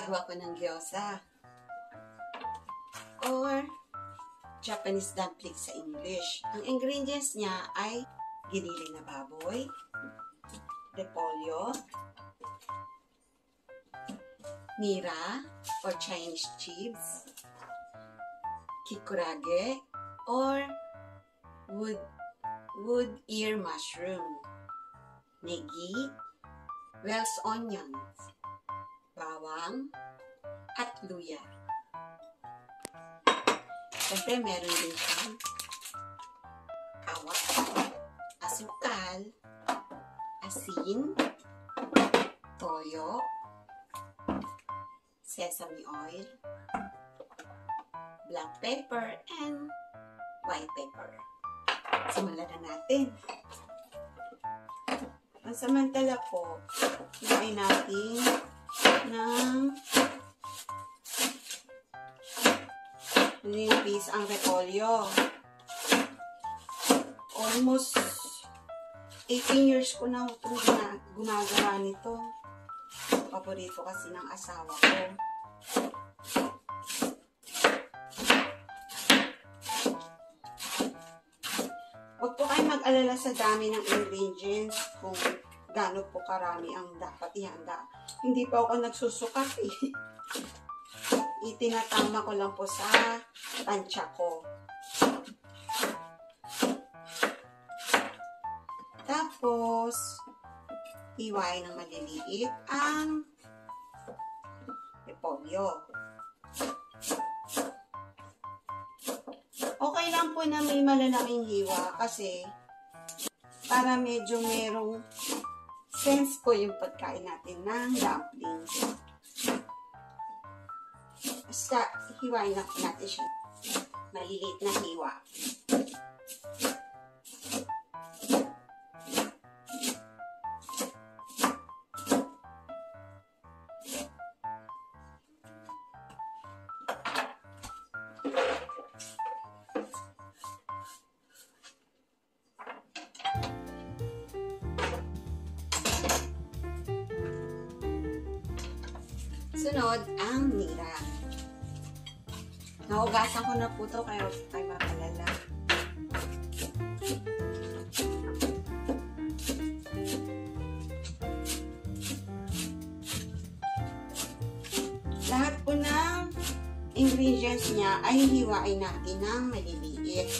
Gagawa ko ng gyoza or Japanese dumpling sa English. Ang ingredients niya ay giniling na baboy, repolyo, nira or Chinese chips, kikurage or wood ear mushroom, negi, Wells onions, bawang, at luya. Siyempre, meron din siyang kawat, asukal, asin, toyo, sesame oil, black pepper, and white pepper. Simulan na natin. Pansamantala po, hilain natin ng nilipis ang repolyo. Almost 18 years ko na itong gumagawa nito. Paborito kasi ng asawa ko. Huwag po kayo mag-alala sa dami ng ingredients kung gaano po karami ang dapat ihanda. Hindi pa ako nagsusukat eh. Itinatama ko lang po sa tansya ko. Tapos, hiwain ng maliliit ang repolyo. Okay lang po na may malalaking hiwa kasi para medyo merong sense po yung pagkain natin ng dumplings. Basta hiwain natin siya. Maliliit na hiwa. Sunod ang nira. Nahugasan ko na po ito kaya ay mapalala. Lahat po ng ingredients niya ay hiwain natin ng maliliit.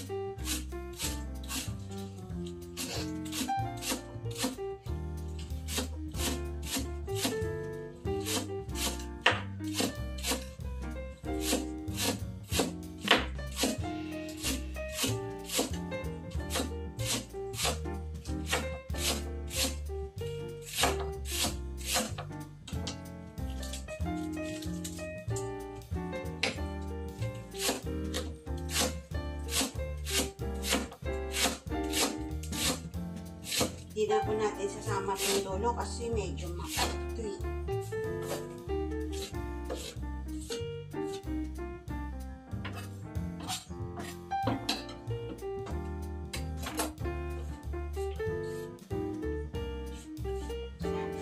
Hindi na po natin sasama itong dulo kasi medyo makapito eh.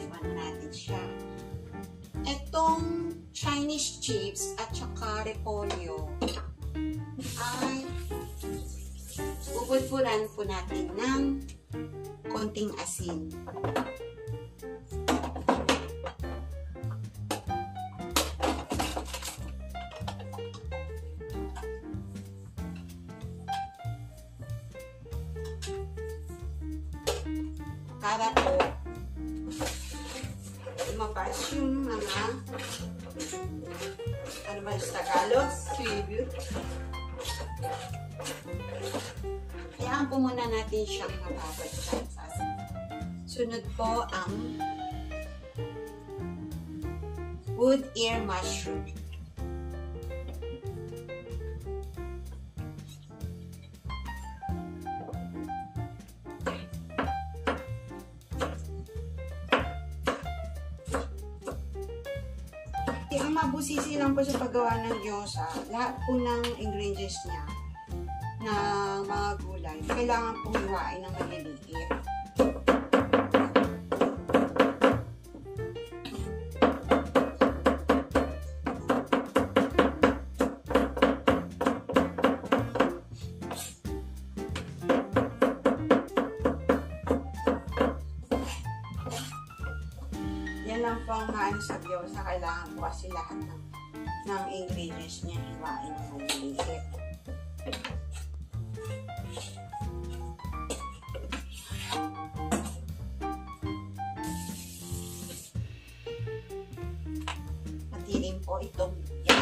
Iwan natin siya. Itong Chinese chips at saka repolyo ay bubudburan po natin ng konting asin. Para po lumabas yung mga ano ba yung Tagalog? Sweet. Kayaan po muna natin siyang mababad sa asin. Sunod po ang wood ear mushroom. Ang mabusisi lang po sa paggawa ng gyoza, lahat po ng ingredients niya na mga gulay, kailangan pong hiwain ng maliliit. kailangan po kasi lahat ng ingredients niya hiwain ng maliliit. Pati rin po itong luya.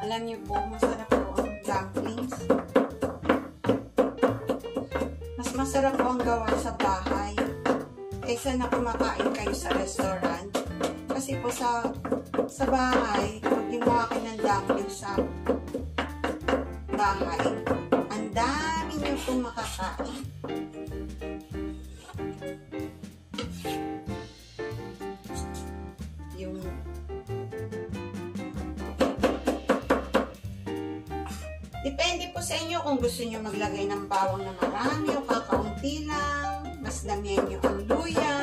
Alam niyo po, masarap po ang dumplings. Mas masarap po ang gawa sa bahay kaysa na kumakain kayo sa restaurant. Kasi po sa bahay, pag gumawa kayo ng dumplings sa bahay, ang dami niyo pong makakain. Depende po sa inyo kung gusto nyo maglagay ng bawang na marami o kakaunti lang. Mas damihan nyo ang luya.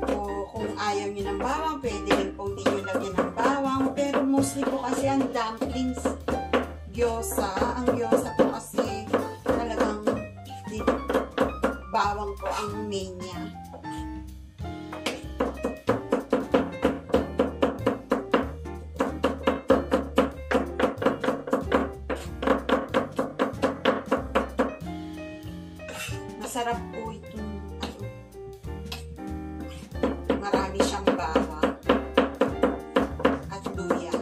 O kung ayaw nyo ng bawang, pwede rin po hindi nyo lagyan ng bawang. Pero mostly po kasi ang dumplings, gyoza. Ang gyoza po kasi talagang bawang po ang main niya. Masarap po itong marami siyang bawang at luya.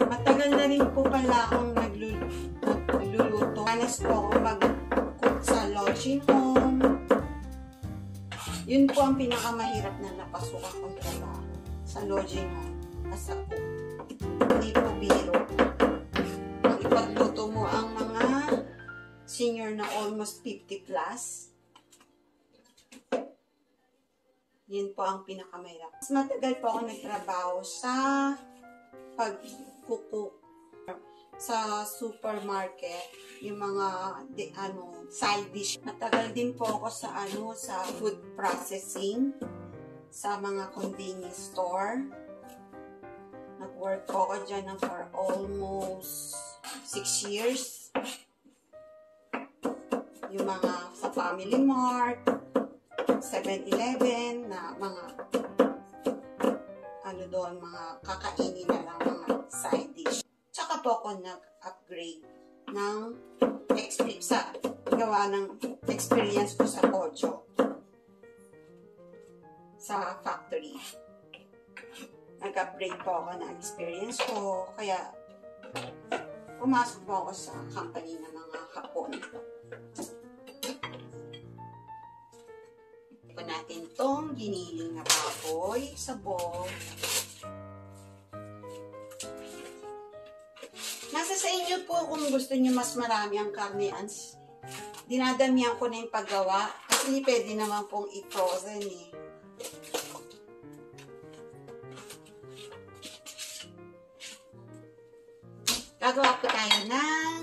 Matagal na rin po pala akong nagluluto. Honest po ako mag-cook sa lodging home. Yun po ang pinakamahirap na napasukan kong trabaho sa lodging home as a cook. Hindi po biro. Ang ipagluto mo ang mga senior na almost 50 plus. Yun po ang pinakamahirap. Mas matagal po ako nagtrabaho sa pagkukuk sa supermarket, yung mga side dish. Matagal din po ako sa food processing sa mga convenience store. Nag-work po ako dyan for almost 6 years. Yung mga sa Family Mart, 7-Eleven, na mga mga kakainin na lang mga side dish. Tsaka po ako nag-upgrade ng sa gawa ng experience ko sa Kojo sa factory. Nag-upgrade po ako ng experience ko, kaya pumasok po ako sa company ng mga Hapon. Po natin tong giniling na baboy sa bowl. Nasa sa inyo po kung gusto niyo mas marami ang karne. Dinadamihan ko na yung paggawa kasi pwede naman pong i-frozen eh. Gagawa po tayo ng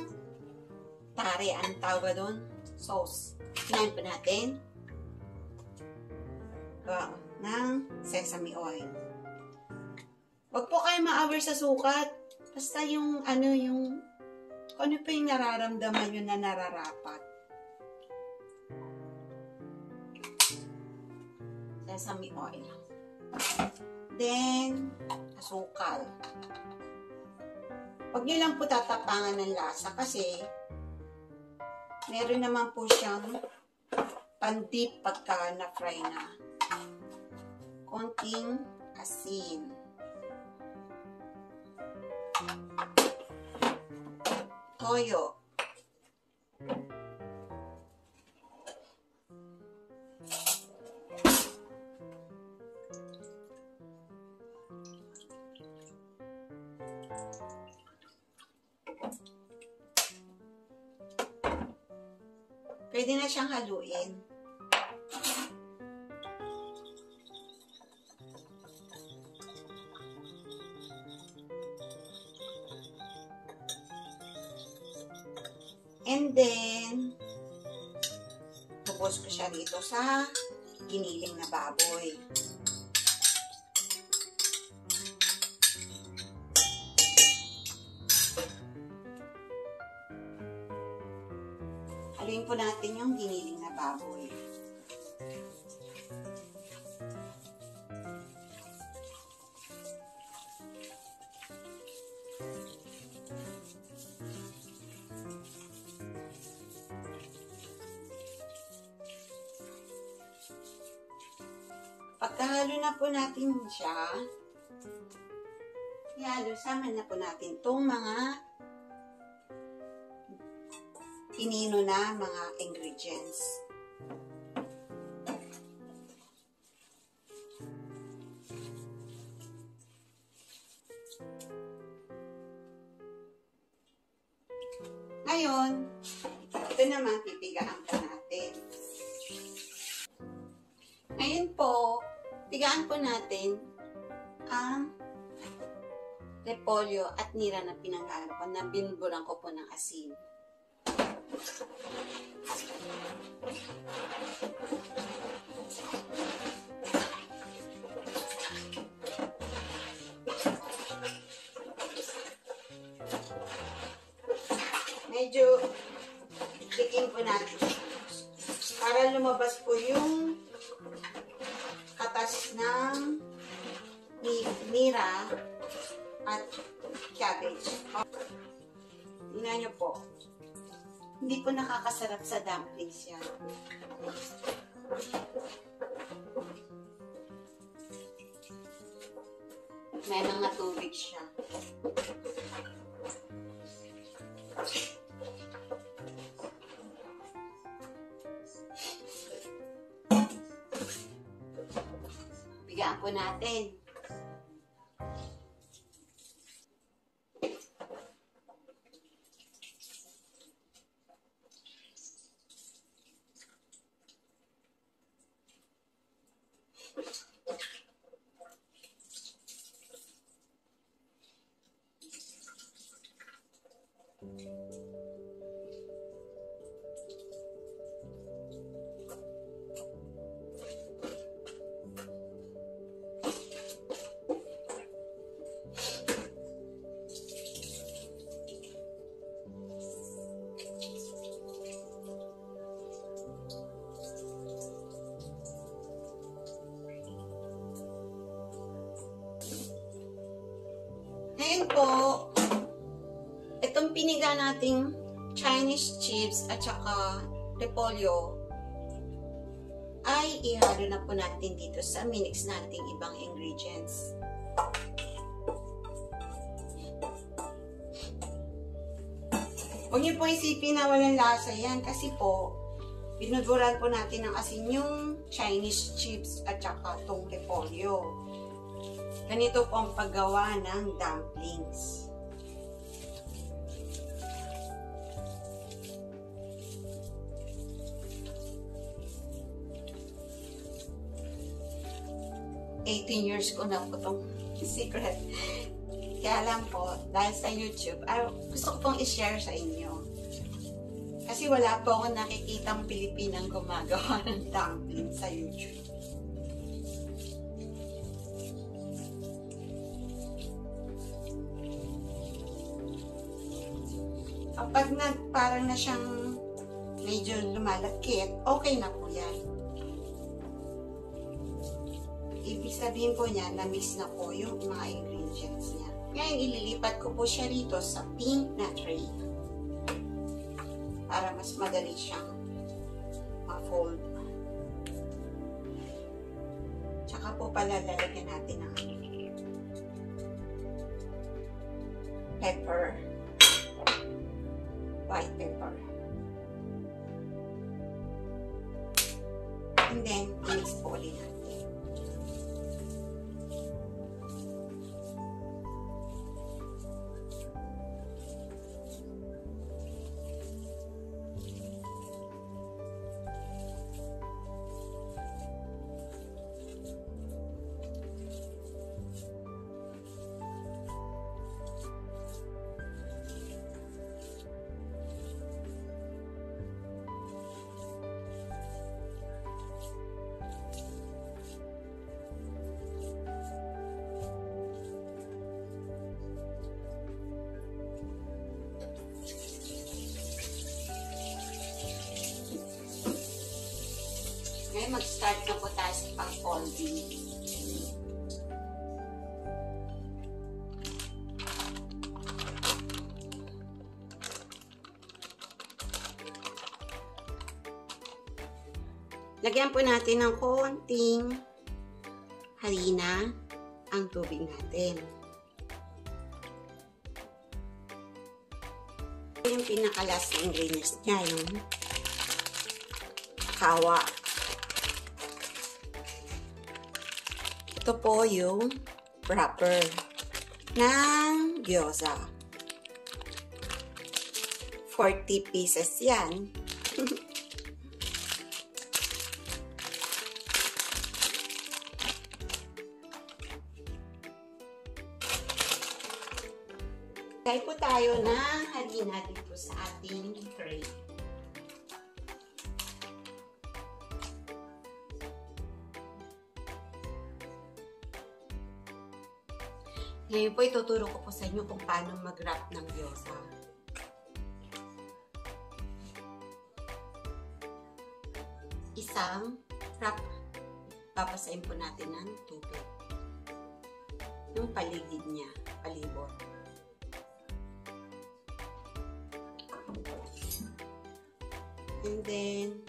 tare, ang tawag doon, sauce. Kinain po natin ng sesame oil. Huwag po kayo ma-aware sa sukat. Basta yung ano pa yung nararamdaman nyo na nararapat. Sesame oil. Then, asukal. Huwag nyo lang po tatapangan ng lasa kasi meron naman po siyang pandip pagka na-fry na. Konting asin. Toyo. Pwede na siyang haluin. And then, tubos ko siya dito sa giniling na baboy. Haluin po natin yung giniling na baboy. Pagkahalo na po natin siya, sama na po natin itong mga pinino na mga ingredients. Ngayon, ito naman pipigaan po natin. Ngayon po, pigaan po natin ang repolyo at nira na pinanghalo ko na binburan ko po ng asin. Medyo tikin po natin para lumabas po yung katas ng nira at cabbage. Tingnan nyo po. Hindi po nakakasarap sa dumplings yan. May mga tubig siya. Bigaan po natin. Ngayon po, itong piniga nating Chinese chips at saka repolyo ay ihalo na po natin dito sa minix nating ibang ingredients. Huwag niyo po isipin na walang lasa yan kasi po, binuburan po natin ng asin yung Chinese chips at saka itong repolyo. Ganito po ang paggawa ng dumplings. Years ko na po itong secret. Kaya lang po, dahil sa YouTube, gusto ko pong i-share sa inyo. Kasi wala po akong nakikitang Pilipinang gumagawa ng dumplings sa YouTube. Kapag parang na siyang medyo lumalakit, okay na po yan. Ibig sabihin po niya, na-mix na po yung mga ingredients niya. Ngayon, ililipat ko po siya rito sa pink na tray. Para mas madali siyang ma-fold. Tsaka po pala lalagyan natin ng pepper. White pepper. And then, mix po ulit natin. mag-start na po tayo sa pang-folding. Lagyan po natin ng konting harina ang tubig natin. Yung pinaka-last ingredients niya, yung kawa. Ito po yung wrapper ng gyoza. 40 pieces yan. Lagay po tayo ng harina dito sa ating tray. Ngayon po ituturo ko po sa inyo kung paano mag-wrap ng gyoza. Isang wrap, papasain po natin ng tubig. Yung paligid niya, palibot. And then,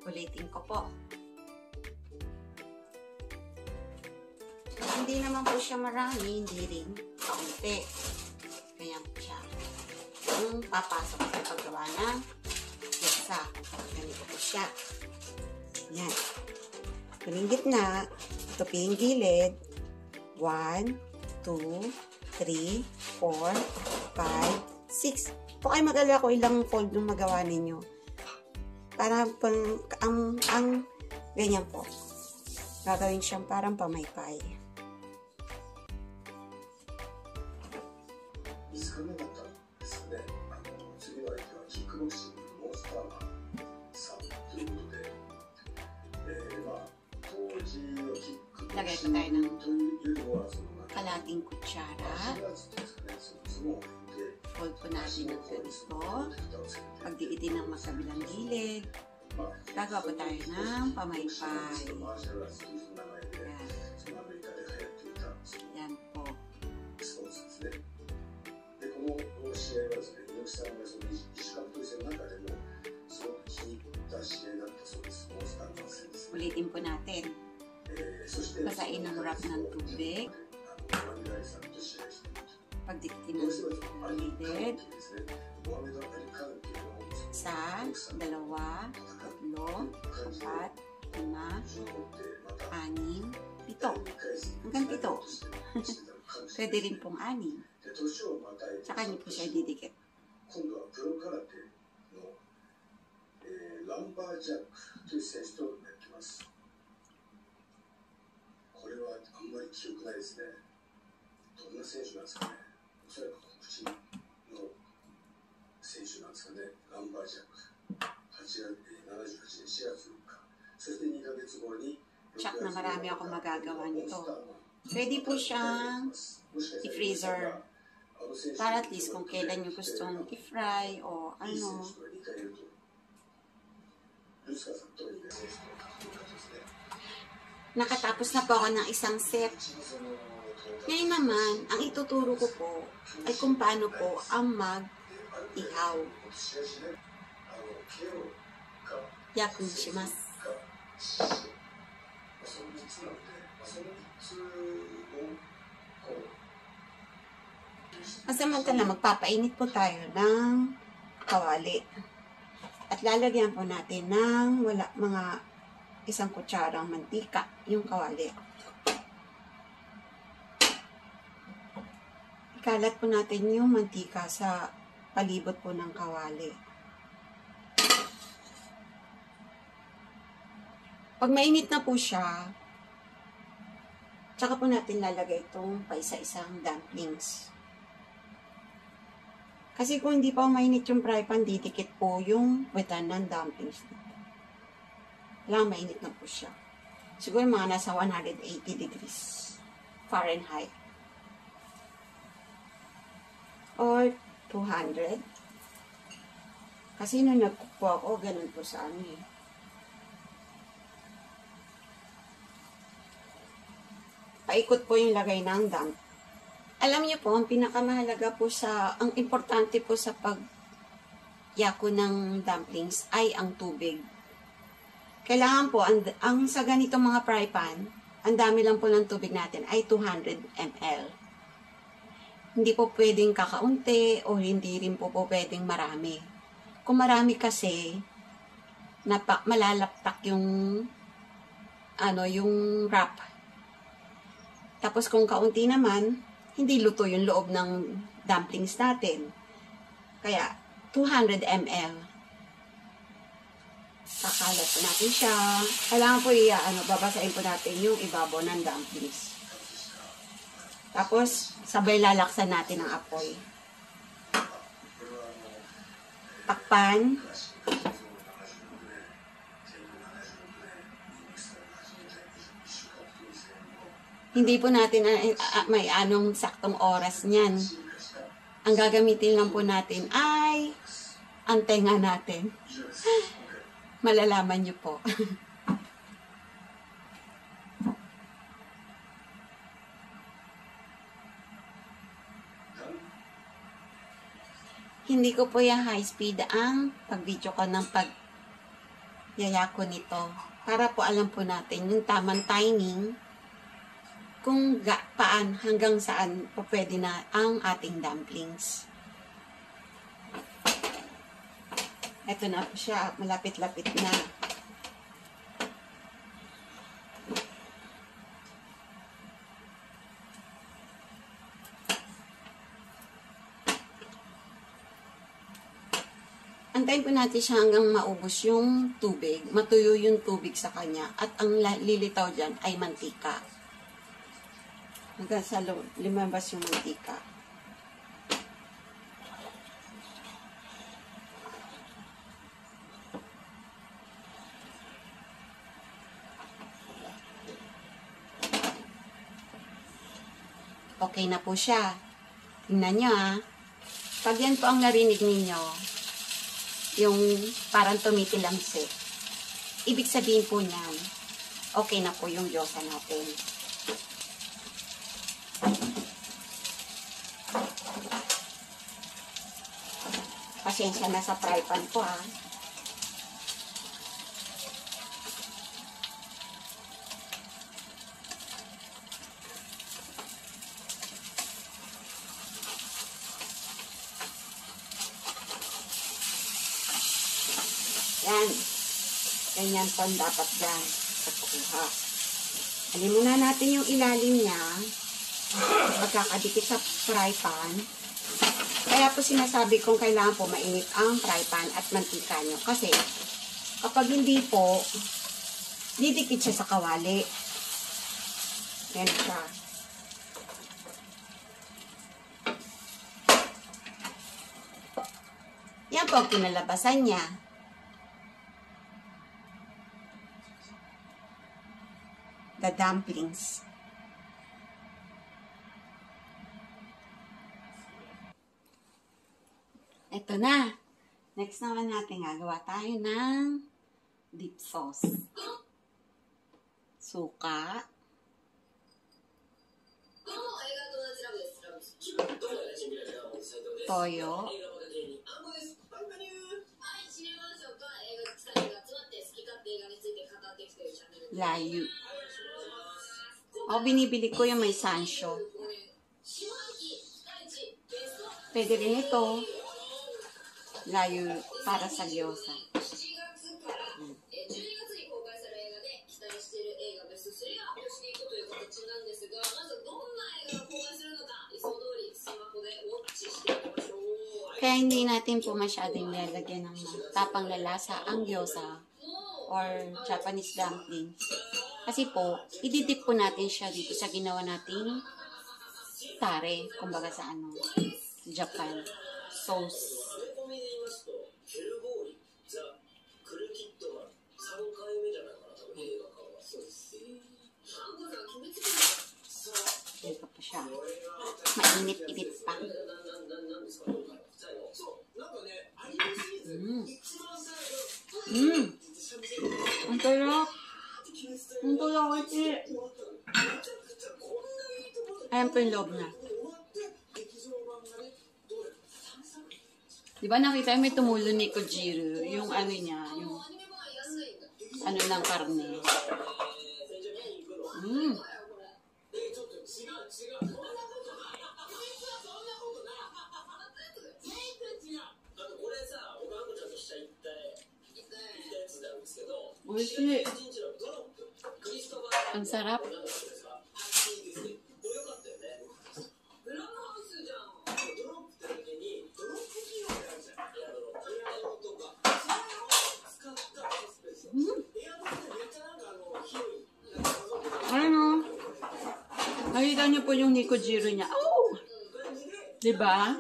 ulitin ko po. Hindi naman po siya marami, hindi rin kaunti. Kaya po siya. Yung papasok sa paggawa ng gyoza. Ganito po siya. Yan. Yung gitna, ito po yung gilid. 1, 2, 3, 4, 5, 6. Huwag kayo mag-alala ko ilang fold yung magawa ninyo. Para pang, ang ganyan po. Gagawin siyang parang pamaypay. Lagay ko tayo ng kalating kutsara. Fold po natin ng ganito. Pagdikitin ng magkabilang gilid. Gagawa po tayo ng pamaypay. Yan. Yan po. Ulitin po natin. Basain ang wrap ng tubig. Pagdikitin ng gilid. 1, 2, 3, 4, 5, 6, 7, 8, 9, 10. Hanggang 7. Pwede rin pong 6. Tsaka niyo po siya didikit. ランバージャックという選手とやってます。これはあんまり記憶ないですね。どんな選手なんですかね。おそらく告知の選手なんですかね。ランバージャック。78年4月4日。そして2ヶ月後にCheck na marami ako magagawa nito. Pwede po siyang i-freezer para at least kung kailan nyo gustong i-fry o ano. Nakatapos na po ako ng isang set. Ngayon naman, ang ituturo ko po ay kung paano po ang mag-ihaw. Yaku nishimasu. Samantala, magpapainit po tayo ng kawali. At lalagyan po natin ng mga isang kutsarang mantika, yung kawali. Ikalat po natin yung mantika sa palibot po ng kawali. Pag mainit na po siya, tsaka po natin lalagay itong paisa-isang dumplings. Kasi kung hindi pa mainit yung fry pan, didikit po yung wetan ng dumplings. Kailangan mainit na po siya. Siguro mga nasa 180 degrees Fahrenheit. Or 200. Kasi nung nagkupo ako, ganun po sa ano eh. Paikot po yung lagay ng dump. Alam niyo po, ang pinakamahalaga po ang importante po sa pagyako ng dumplings ay ang tubig. Kailangan po, ang sa ganitong mga fry pan, ang dami lang po ng tubig natin ay 200 ml. Hindi po pwedeng kakaunti o hindi rin po pwedeng marami. Kung marami kasi, malalaptak yung wrap. Tapos kung kaunti naman, hindi luto yung loob ng dumplings natin. Kaya, 200 ml. Kakalat po natin siya. Kailangan po babasahin po natin yung ibabaw ng dumplings. Tapos, sabay lalaksan natin ang apoy. Takpan. Hindi po natin may anong saktong oras niyan. Ang gagamitin lang po natin ay ang tenga natin. Malalaman niyo po. Hindi ko po yung high speed ang pag-video ko ng pagyayako nito. Para po alam po natin yung tamang timing kung hanggang saan po pwede na ang ating dumplings. Ito na po siya, malapit-lapit na. Antayin po natin siya hanggang maubos yung tubig, matuyo yung tubig sa kanya, at ang lilitaw dyan ay mantika. Hanggang sa lumabas yung mantika. Okay na po siya. Tingnan nyo Pag yan po ang narinig ninyo, yung parang tumitilamsik, ibig sabihin po niyan, okay na po yung gyoza natin. Pasensya na sa fry pan po Yan. Ganyan po dapat dyan. Pagkuha. Alin muna natin yung ilalim niya. Magkakadikit sa fry pan. Kaya po sinasabi kong kailangan po mainit ang fry pan at mantika nyo. Kasi, kapag hindi po, didikit siya sa kawali. Yan siya. Yan po ang kinalabasan niya. The dumplings. Ito na. Next naman natin gagawa tayo ng dip sauce. Suka. Toyo. Layu. Binibili ko yung may sansyo. Pwede rin ito. Layu para sa gyoza. Kaya hindi natin po masyadong lalagyan ng tapang lalasa ang gyoza or Japanese dumpling. Kasi po, ididip po natin siya dito sa ginawa nating tare, kumbaga sa Japan sauce. Ito pa siya. Mainit-init pa. Ang sarap. Ang tulawit eh. Ayan po yung loob na. Diba nakita may tumulo ni Kojiro? Yung ano niya, yung ano ng karne. Oishi. Ang sarap. Ano? Nakita niyo po yung Nikojiro niya. Oh! Diba?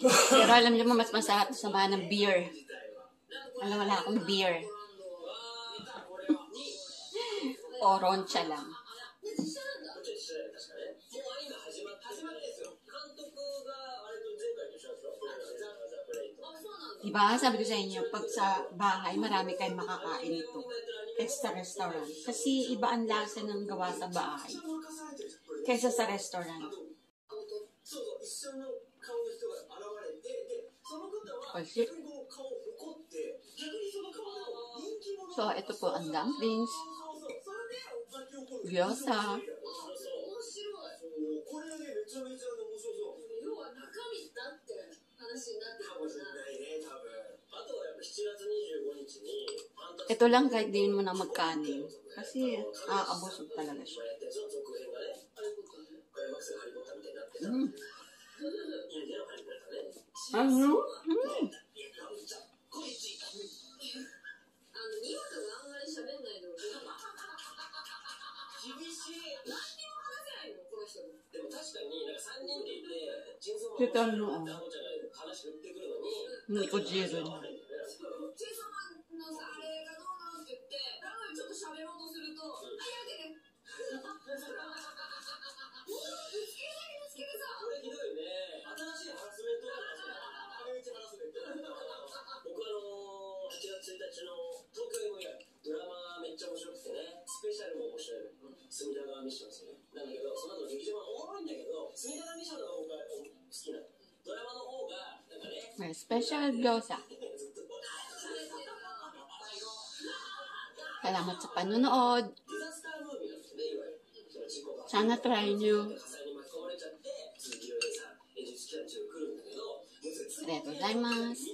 Pero alam niyo mo, mas masarap sa mga ng beer. Alam, wala akong beer. Oroncha lang. Diba? Sabi ko sa inyo, pag sa bahay, marami kayong makakain ito. Kaysa sa restaurant. Kasi iba ang lasa ng gawa sa bahay. Kaysa sa restaurant. Kasi, so, ito po ang dumplings. Gyoza. Ito lang kahit din mo na magkanin. Kasi, abusog talaga siya. Ano? Kita ano? Nikojiro niya. May special gyoza. Salamat sa panonood. Sana try nyo. Arigatou gozaimasu.